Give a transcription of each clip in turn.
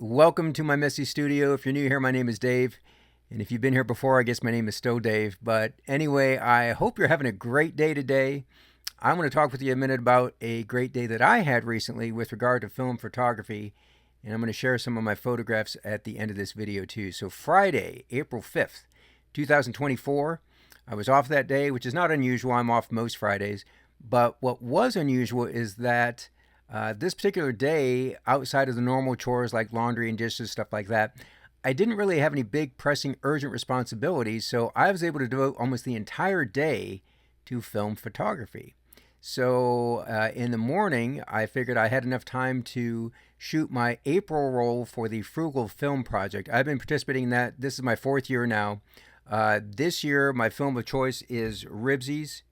Welcome to my messy studio. If you're new here, my name is Dave. And if you've been here before, I guess my name is still Dave. But anyway, I hope you're having a great day today. I'm going to talk with you a minute about a great day that I had recently with regard to film photography. And I'm going to share some of my photographs at the end of this video, too. So, Friday, April 5th, 2024, I was off that day, which is not unusual. I'm off most Fridays. But what was unusual is that this particular day, outside of the normal chores like laundry and dishes, stuff like that, I didn't really have any big, pressing, urgent responsibilities, so I was able to devote almost the entire day to film photography. So in the morning, I figured I had enough time to shoot my April roll for the Frugal Film Project. I've been participating in that. This is my fourth year now. This year, my film of choice is Ribsy's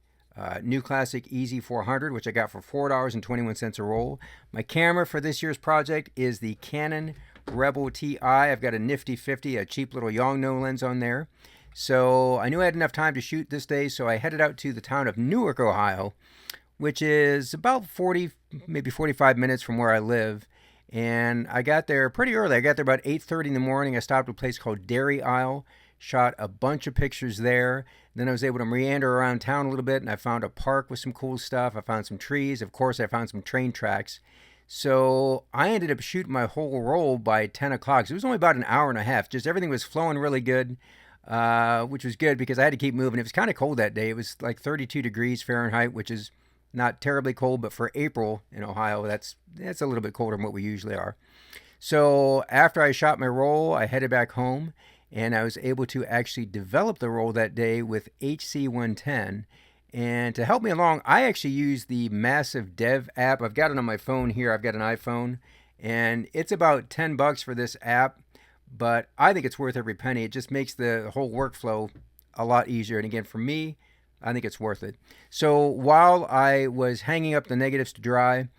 New Classic Easy 400, which I got for $4.21 a roll. My camera for this year's project is the Canon Rebel TI. I've got a nifty 50, a cheap little Yongnuo lens on there. So I knew I had enough time to shoot this day, so I headed out to the town of Newark, Ohio, which is about 40, maybe 45 minutes from where I live. And I got there pretty early. I got there about 8:30 in the morning. I stopped at a place called Dairy Isle, shot a bunch of pictures there. Then I was able to meander around town a little bit, and I found a park with some cool stuff. I found some trees. Of course, I found some train tracks. So I ended up shooting my whole roll by 10 o'clock. So it was only about an hour and a half. Just everything was flowing really good, which was good because I had to keep moving. It was kind of cold that day. It was like 32 degrees Fahrenheit, which is not terribly cold, but for April in Ohio, that's a little bit colder than what we usually are. So after I shot my roll, I headed back home, and I was able to actually develop the roll that day with HC110. And to help me along, I actually used the Massive Dev app. I've got it on my phone here. I've got an iPhone, and it's about $10 for this app, but I think it's worth every penny. It just makes the whole workflow a lot easier. And again, for me, I think it's worth it. So while I was hanging up the negatives to dry,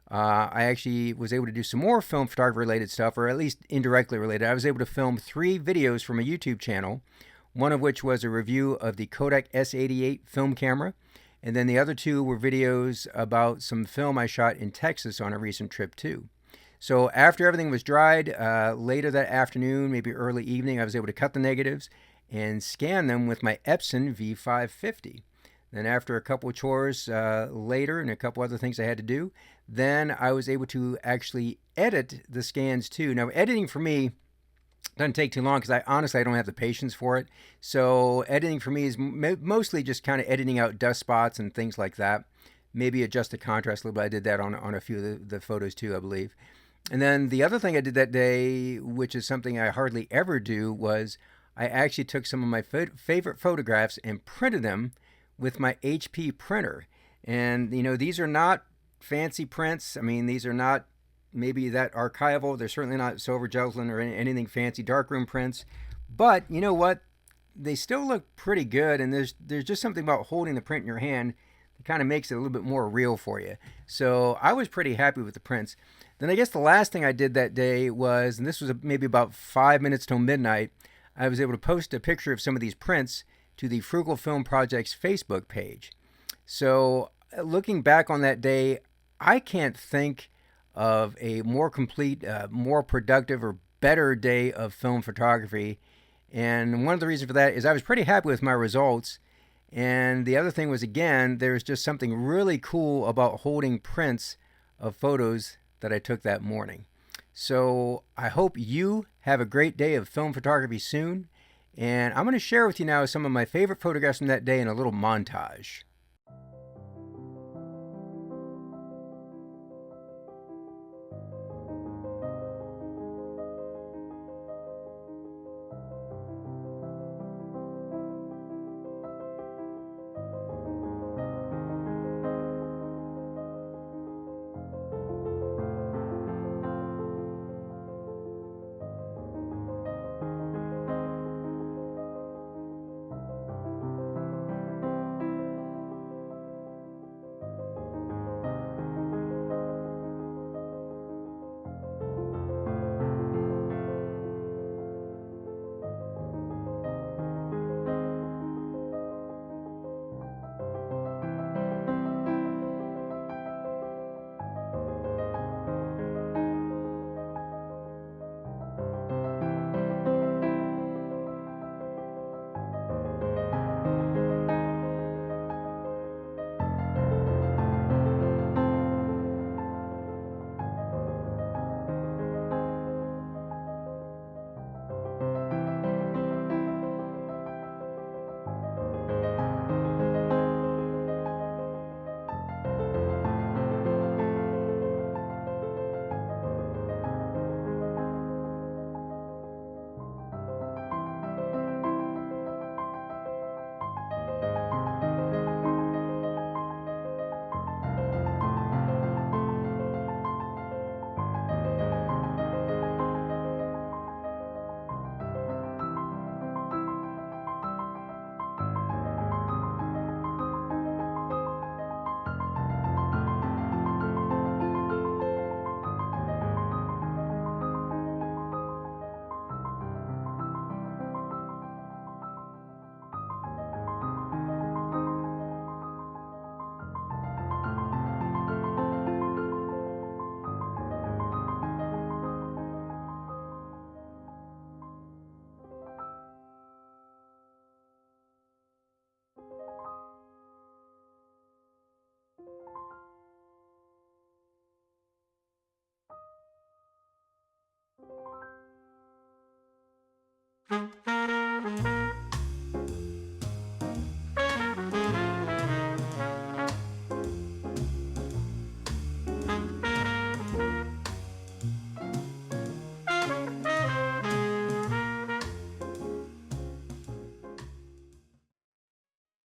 I actually was able to do some more film photography related stuff, or at least indirectly related. I was able to film 3 videos from a YouTube channel, one of which was a review of the Kodak S88 film camera, and then the other 2 were videos about some film I shot in Texas on a recent trip too. So after everything was dried, later that afternoon, maybe early evening, I was able to cut the negatives and scan them with my Epson V550. Then after a couple of chores later and a couple other things I had to do, then I was able to actually edit the scans too. Now, editing for me doesn't take too long because I don't have the patience for it. So editing for me is mostly just kind of editing out dust spots and things like that. Maybe adjust the contrast a little bit. I did that on a few of the photos too, I believe. And then the other thing I did that day, which is something I hardly ever do, was I actually took some of my favorite photographs and printed them with my HP printer. And, these are not fancy prints. I mean, these are not maybe that archival. They're certainly not Silver Gelsland or anything fancy darkroom prints. But you know what? They still look pretty good. And there's just something about holding the print in your hand that kind of makes it a little bit more real for you. So I was pretty happy with the prints. Then I guess the last thing I did that day was, and this was maybe about 5 minutes till midnight, I was able to post a picture of some of these prints to the Frugal Film Project's Facebook page. So looking back on that day, I can't think of a more complete, more productive, or better day of film photography. And one of the reasons for that is I was pretty happy with my results. And the other thing was, again, there's just something really cool about holding prints of photos that I took that morning. So I hope you have a great day of film photography soon. And I'm going to share with you now some of my favorite photographs from that day in a little montage.